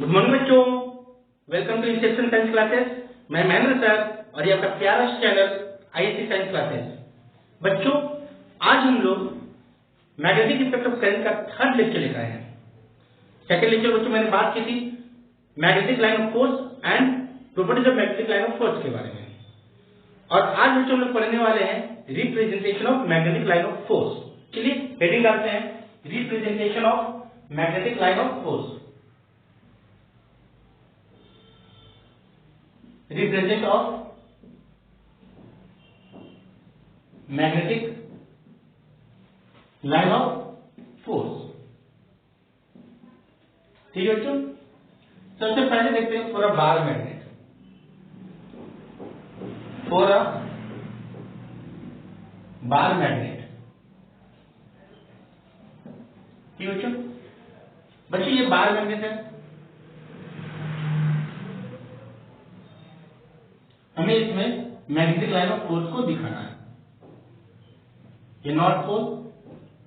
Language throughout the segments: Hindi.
गुड मॉर्निंग बच्चों, welcome to inception science classes. मैं महेंद्र सर और ये आपका प्यारा चैनल आईएससी साइंस क्लासेस। बच्चों, आज हम लोग मैग्नेटिक इफेक्ट ऑफ करंट का थर्ड लेक्चर लेकर आए हैं। सेकंड लेक्चर बच्चों मैंने बात की थी magnetic line of force and properties of magnetic line of force के बारे में, और आज बच्चों हम लोग पढ़ने वाले हैं representation of magnetic line of force. चलिए हेडिंग डालते हैं, representation of magnetic line of force. Represent of magnetic line of force। ठीक है बच्चों, सबसे पहले देखते हैं for a bar magnet. For a bar magnet, ठीक है बच्चों, ये बार मैग्नेट है। हमें इसमें मैग्नेटिक लाइन ऑफ फोर्स को दिखाना है। ये नॉर्थ पोल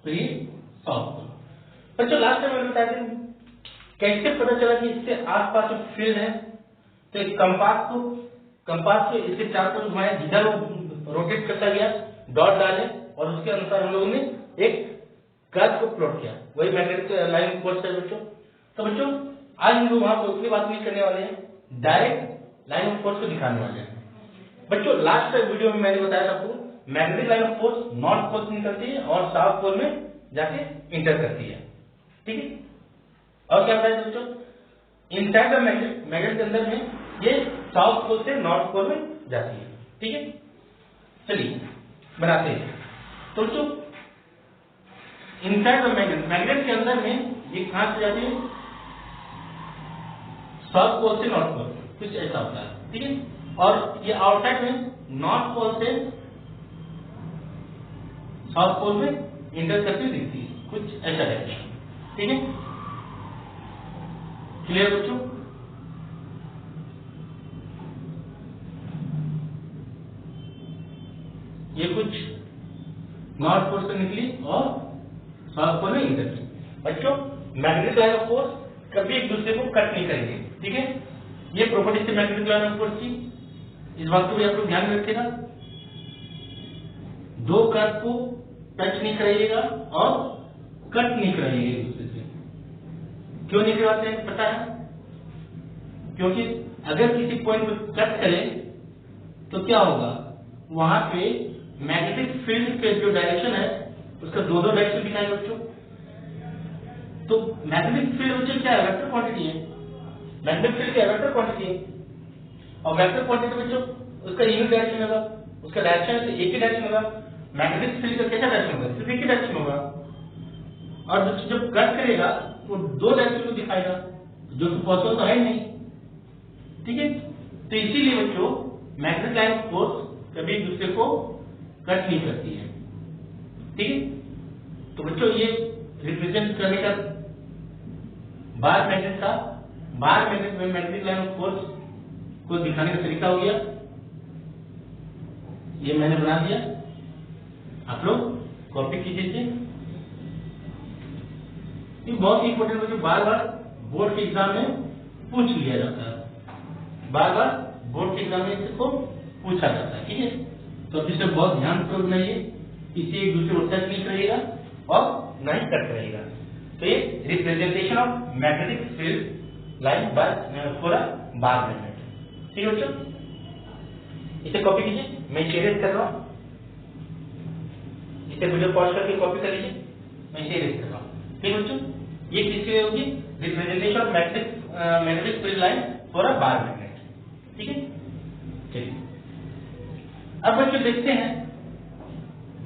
तो ये साउथ पोल। बच्चों लास्ट टाइम मैंने बताया था कैसे पता चला कि इसके आसपास जो फील्ड है, तो एक कंपास को इसके चारों तरफ घुमाया, जिधर वो रोटेट करता गया डॉट डाले और उसके अनुसार हम लोगों ने एक कर्व को प्लॉट किया। वही मैग्नेटिक लाइन ऑफ फोर्स है बच्चों। तो बच्चों आज हम लोग वहां पर उतनी बात नहीं करने वाले हैं, डायरेक्ट लाइन ऑफ फोर्स को दिखाने वाले हैं। बच्चों लास्ट वीडियो में मैंने बताया था आपको magnetic line of force north pole से निकलती है और साउथ पोल में जाके इंटर करती है, ठीक है। और क्या बताया बच्चों, इनसाइड द मैग्नेट के अंदर में ये साउथ पोल से नॉर्थ पोल में जाती है, ठीक है। चलिए बनाते हैं। तो बच्चों इनसाइड द मैग्नेट के अंदर में ये कहां से जाती है, साउथ पोल से नॉर्थ पोल, कुछ ऐसा होता है, ठीक है। और ये आउटसाइड में नॉर्थ पोल से साउथ पोल में इंटर करती दिखती है, कुछ ऐसा रहता है, ठीक है। क्लियर बच्चों, ये कुछ नॉर्थ पोल से निकली और साउथ पोल में इंटर की। बच्चों मैग्नेटिक लाइन ऑफ फोर्स कभी एक दूसरे को कट नहीं करेंगे, ठीक है। ये प्रॉपर्टी से मैग्नेटिक लाइन ऑफ फोर्स की, इस बात को भी आप लोग ध्यान में रखिएगा। दो कर्व को टच नहीं कराइएगा और कट नहीं कराइएगा एक दूसरे से। क्यों नहीं करवाते हैं पता है? क्योंकि अगर किसी पॉइंट पर कट करें तो क्या होगा, वहां पे मैग्नेटिक फील्ड के जो डायरेक्शन है उसका दो डायरेक्शन दिखाएगा बच्चों। तो मैग्नेटिक फील्ड बच्चों क्या है, वेक्टर क्वांटिटी है। मैग्नेटिक फील्ड क्या वेक्टर क्वांटिटी है, और वेक्टर क्वांटिटी में जो उसका यूनिट डायरेक्शन होगा, उसका डायरेक्शन से एक ही डायरेक्शन होगा। मैग्नेटिक फील्ड का कैसा डायरेक्शन होगा, सिर्फ एक ही डायरेक्शन होगा। और जब कट करेगा वो दो डायरेक्शन को दिखाएगा, जो कि पॉसिबल तो है नहीं, ठीक है। तो इसीलिए बच्चों मैग्नेटिक लाइन ऑफ फोर्स कभी एक दूसरे को कट नहीं करती है, ठीक है। तो बच्चों ये रिप्रेजेंट करने का बार मैग्नेट में मैग्नेटिक लाइन ऑफ फोर्स को दिखाने का तरीका हो गया। ये मैंने बना दिया, आप लोग कॉपी कीजिए। ये बहुत इंपॉर्टेंट है, बार बार बोर्ड के एग्जाम में पूछ लिया जाता है, बार बार बोर्ड के एग्जाम में इसको पूछा जाता है, ठीक है। तो अब इसे बहुत ध्यान से बनाइए, इसे एक दूसरे को टच नहीं करिएगा और न ही कट करिएगा। तो ये representation of magnetic field line by for a bar magnet, ठीक है बच्चों। इसे कॉपी कीजिए, मैं इसे इरेज कर रहा हूं। इसे वीडियो पॉज करके कॉपी कर लीजिए, मैं इसे इरेज कर रहा हूं, ठीक है बच्चों। ये किसकी होगी, representation of magnetic field line for a bar magnet, ठीक है। चलिए अब बच्चों देखते हैं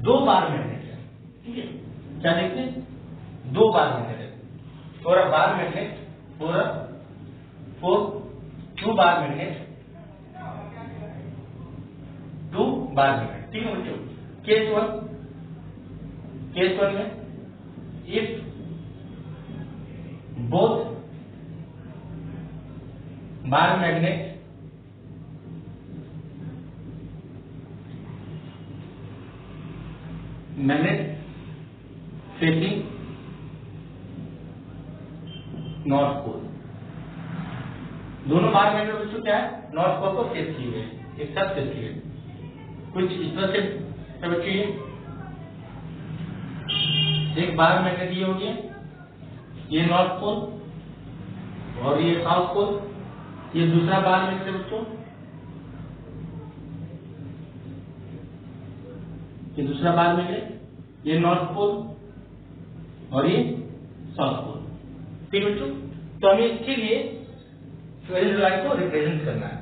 दो बार मैग्नेट है, ठीक है। क्या देखते हैं, दो बार मैग्नेट है for a bar magnet, for two bar magnet, two bar magnet, ठीक है बच्चों। केस वन में if both bar magnet facing north pole, दोनों बार मैग्नेट बच्चों क्या है, नॉर्थ पोल को फेस किए हुए, एक साथ फेस किए, कुछ इस तरह से है बच्चों। ये एक बार मैग्नेट ये हो गया, ये नॉर्थ पोल और ये साउथ पोल, ये दूसरा बार मैग्नेट है बच्चों, ये दूसरा बार मैग्नेट, ये नॉर्थ पोल और ये साउथ पोल। ठीक बच्चों, तो हमें इसके लिए फेज लाइन को रिप्रेजेंट करना है।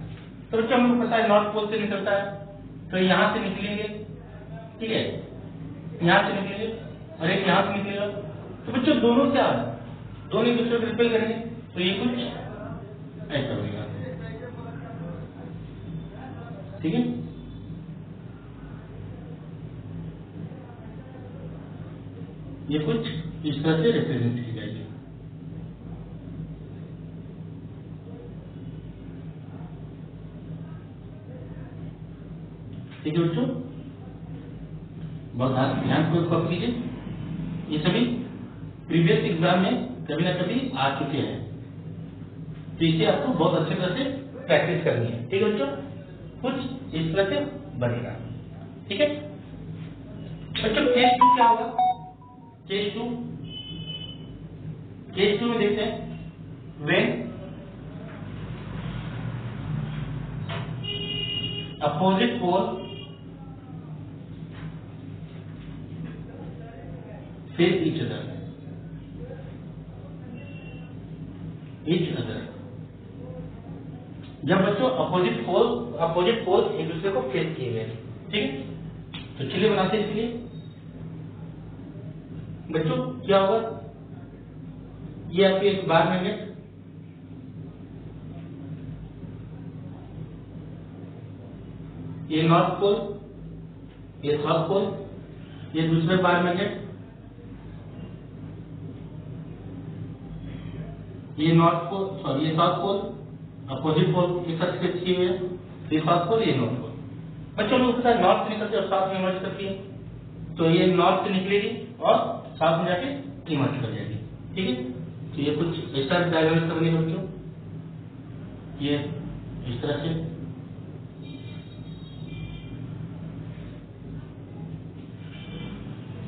तो बच्चों हमको पता है नॉर्थ पोल से निकलता है, तो यहां से निकलेंगे, ठीक है, यहां से निकलेंगे और एक यहां से निकलेगा। तो बच्चों दोनों क्या है, दोनों एक दूसरे को रिपेल करेंगे, तो ये कुछ ऐसा होगा, ठीक है। ये कुछ इस तरह से रिप्रेजेंट की जाएगी। ठीक है बच्चों, बहुत ध्यान कीजिए, ये सभी प्रीवियस एग्जाम में कभी ना कभी आ चुके हैं, तो इसे आपको बहुत अच्छी तरह से प्रैक्टिस करनी है। ठीक है बच्चों, कुछ इस तरह से बनेगा। ठीक है बच्चों, केस 2 क्या होगा, केस 2 में देखते हैं, when opposite pole face each other, जब बच्चों अपोजिट पोल एक दूसरे को फेस किए हुए, ठीक है। तो चलिए बनाते हैं। इसलिए बच्चों क्या होगा, ये आपकी एक बार मैग्नेट, ये नॉर्थ पोल, ये साउथ पोल, ये दूसरे बार मैग्नेट, ये नॉर्थ पोल, सॉरी ये साउथ पोल, अपोजिट पोल के साथ फेस किए हुए, ये साउथ पोल, ये नॉर्थ पोल। बच्चों लोग पता है नॉर्थ से निकलते और साउथ में इमर्ज करती है, तो ये नॉर्थ से निकलेगी और साउथ में जाके इमर्ज कर जाएगी। ठीक है, तो ये कुछ ऐसा डायग्राम करेंगे बच्चों, ये इस तरह से,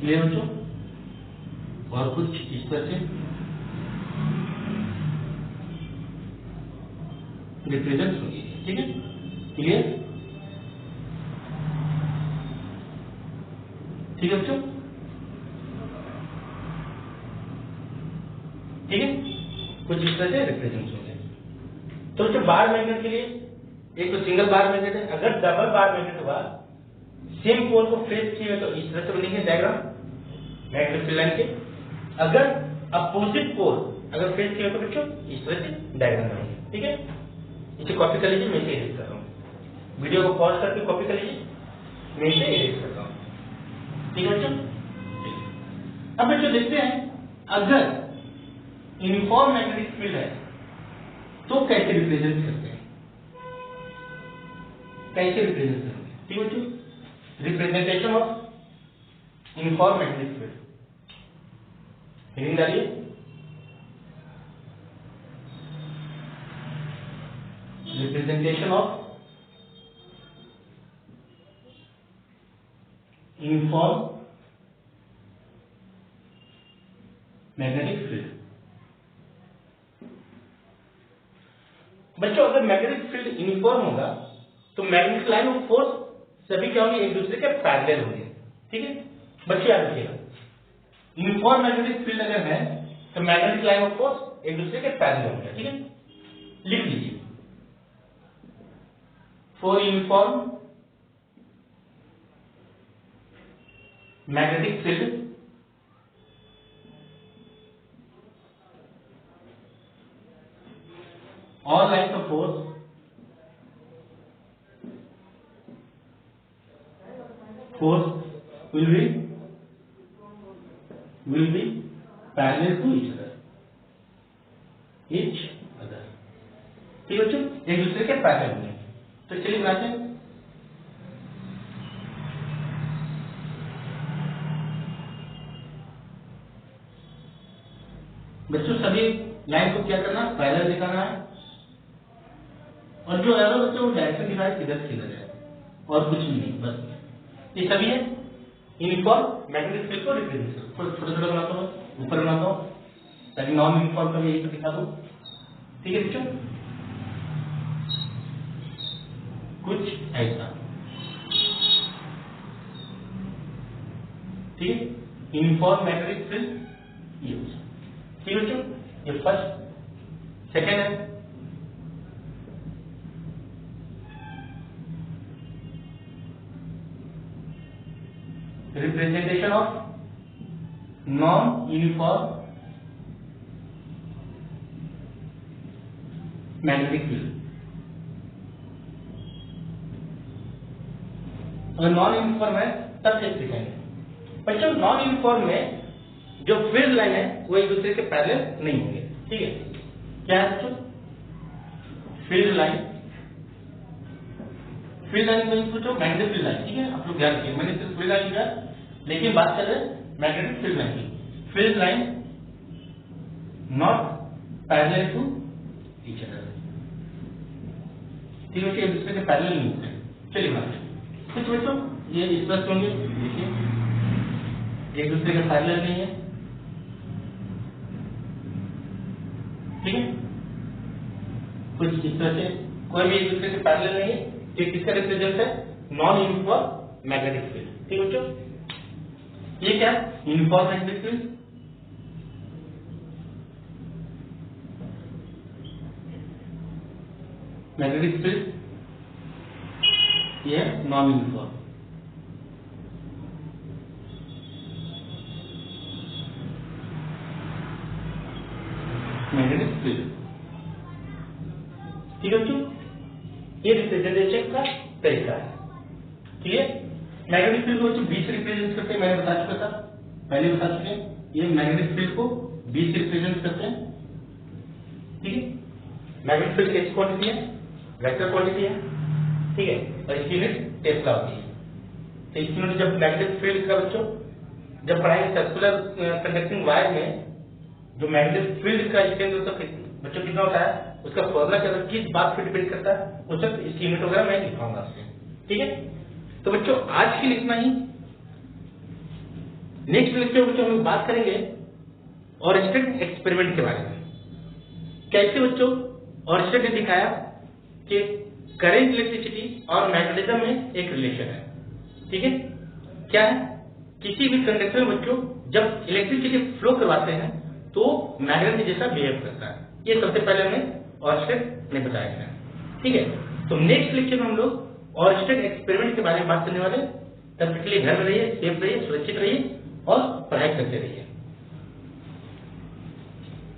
ये बच्चों, और कुछ इस तरह से रिप्रेजेंट होगी। ठीक है, क्लियर? ठीक है बच्चों, ठीक है, कुछ इस तरह से रिप्रेजेंट होंगे। तो बच्चों बार मैग्नेट के लिए एक तो सिंगल बार मैग्नेट है, अगर डबल बार मैग्नेट हुआ सेम पोल को फेस किए तो इस तरह से बनेंगे डायग्राम मैग्नेटिक फील्ड लाइन के। अगर अपोजिट पोल अगर फेस किए तो बच्चों इस तरह से डायग्राम बनेंगे। ठीक है, इसे कॉपी कर लीजिए, मैं इसे एडिट कर रहा हूँ, वीडियो को पॉज करके कॉपी कर लीजिए, मैं इसे एडिट करता हूँ। ठीक है बच्चों, अब बच्चों देखते हैं अगर यूनिफॉर्म मैग्नेटिक फील्ड है तो कैसे रिप्रेजेंट करते हैं, कैसे रिप्रेजेंट करते हैं। ठीक है बच्चों, representation of uniform magnetic field, heading डालिए, representation of uniform magnetic field। बच्चों अगर मैग्नेटिक फील्ड यूनिफॉर्म होगा तो मैग्नेटिक लाइन ऑफ फोर्स सभी क्या होंगे, एक दूसरे के पैरेलल होंगे। ठीक है बच्चे, याद रखिएगा, यूनिफॉर्म मैग्नेटिक फील्ड अगर है तो मैग्नेटिक लाइन ऑफ फोर्स एक दूसरे के पैरेलल होंगे। ठीक है, लिख लीजिए, for uniform magnetic field all lines of force will be parallel to each other। ठीक है बच्चों, एक दूसरे के पैरेलल होंगे। तो चलिए बनाते हैं। बच्चों सभी लाइन को क्या करना, पैरेलल दिखाना है। और जो एरो बच्चों वो डायरेक्शन दिखा है किधर किधर है और कुछ नहीं, बस ये सभी है यूनिफॉर्म मैग्नेटिक फील्ड को रिप्रेजेंट। छोटे छोटे बनाता हूँ, ऊपर बनाता हूँ ताकि नॉन यूनिफॉर्म का भी यही दिखा दो। ठीक है बच्चों, कुछ ऐसा। ठीक है, यूनिफॉर्म मैग्नेटिक फील्ड ये। ठीक है बच्चों, ये फर्स्ट। सेकेंड है representation of non-uniform magnetic field। अगर नॉन यूनिफॉर्म है तब से दिखाएंगे बच्चों। नॉन यूनिफॉर्म में जो फील्ड लाइन है वो एक दूसरे के पैरेलल नहीं होंगे। ठीक है, क्या है बच्चों? फील्ड लाइन, फील्ड लाइन में सोचो मैग्नेटिक फील्ड लाइन। ठीक है, आप लोग ध्यान रखिए, मैंने सिर्फ फील्ड लाइन किया लेकिन बात कर रहे हैं मैग्नेटिक फील्ड लाइन की। Field line not parallel to each other. ठीक है, एक दूसरे के पैरेलल नहीं होते। चलिए बात कुछ बच्चों ये स्पष्ट होंगे। देखिए एक दूसरे के पैरेलल नहीं है। ठीक है, कुछ इस तरह से कोई भी एक दूसरे के पैरेलल नहीं है। ये किसका रिप्रेजेंट है? Non uniform magnetic field. ठीक है बच्चों, ये क्या uniform magnetic field? Magnetic field ये नॉन यूनिफॉर्म। Magnetic field. ठीक है बच्चों, ये रिप्रेजेंटेशन का तरीका है। ठीक है, मैग्नेटिक फील्ड को बच्चों 20 रिप्रेजेंट करते हैं, मैंने बता चुका था, पहले बता चुके हैं। ये मैग्नेटिक फील्ड को 20 रिप्रेजेंट करते हैं। ठीक है, मैग्नेटिक फील्ड कैसी क्वांटिटी है? वेक्टर क्वांटिटी है। ठीक है, और इसकी यूनिट टेस्ला होती है। तो इसकी यूनिट जब मैग्नेटिक फील्ड का बच्चों जब पढ़ाएंगे सर्कुलर कंडक्टिंग वायर में जो मैग्नेटिक फील्ड का स्ट्रेंथ होता है बच्चों कितना होता है, उसका फॉर्मूला क्या होता है, किस बात पर डिपेंड करता है, उस वक्त इसकी यूनिट वगैरह मैं दिखाऊंगा आपसे। ठीक है, तो बच्चों आज के लिए इतना ही। नेक्स्ट लेक्चर बच्चों हम बात करेंगे ऑरस्टेड एक्सपेरिमेंट के बारे में। कैसे बच्चों ऑरस्टेड ने दिखाया कि करंट, इलेक्ट्रिसिटी और मैग्नेटिज्म में एक रिलेशन है। ठीक है, क्या है? किसी भी कंडक्टर में बच्चों जब इलेक्ट्रिसिटी फ्लो करवाते हैं तो मैग्नेट जैसा बिहेव करता है। ये सबसे पहले हमें ऑरस्टेड ने बताया है। ठीक है, तो नेक्स्ट लेक्चर में हम लोग ऑरस्टेड एक्सपेरिमेंट के बारे में बात करने वाले। तब तक के लिए घर में रहिए, सेफ रहिए, सुरक्षित रहिए और पढ़ाई करते रहिए।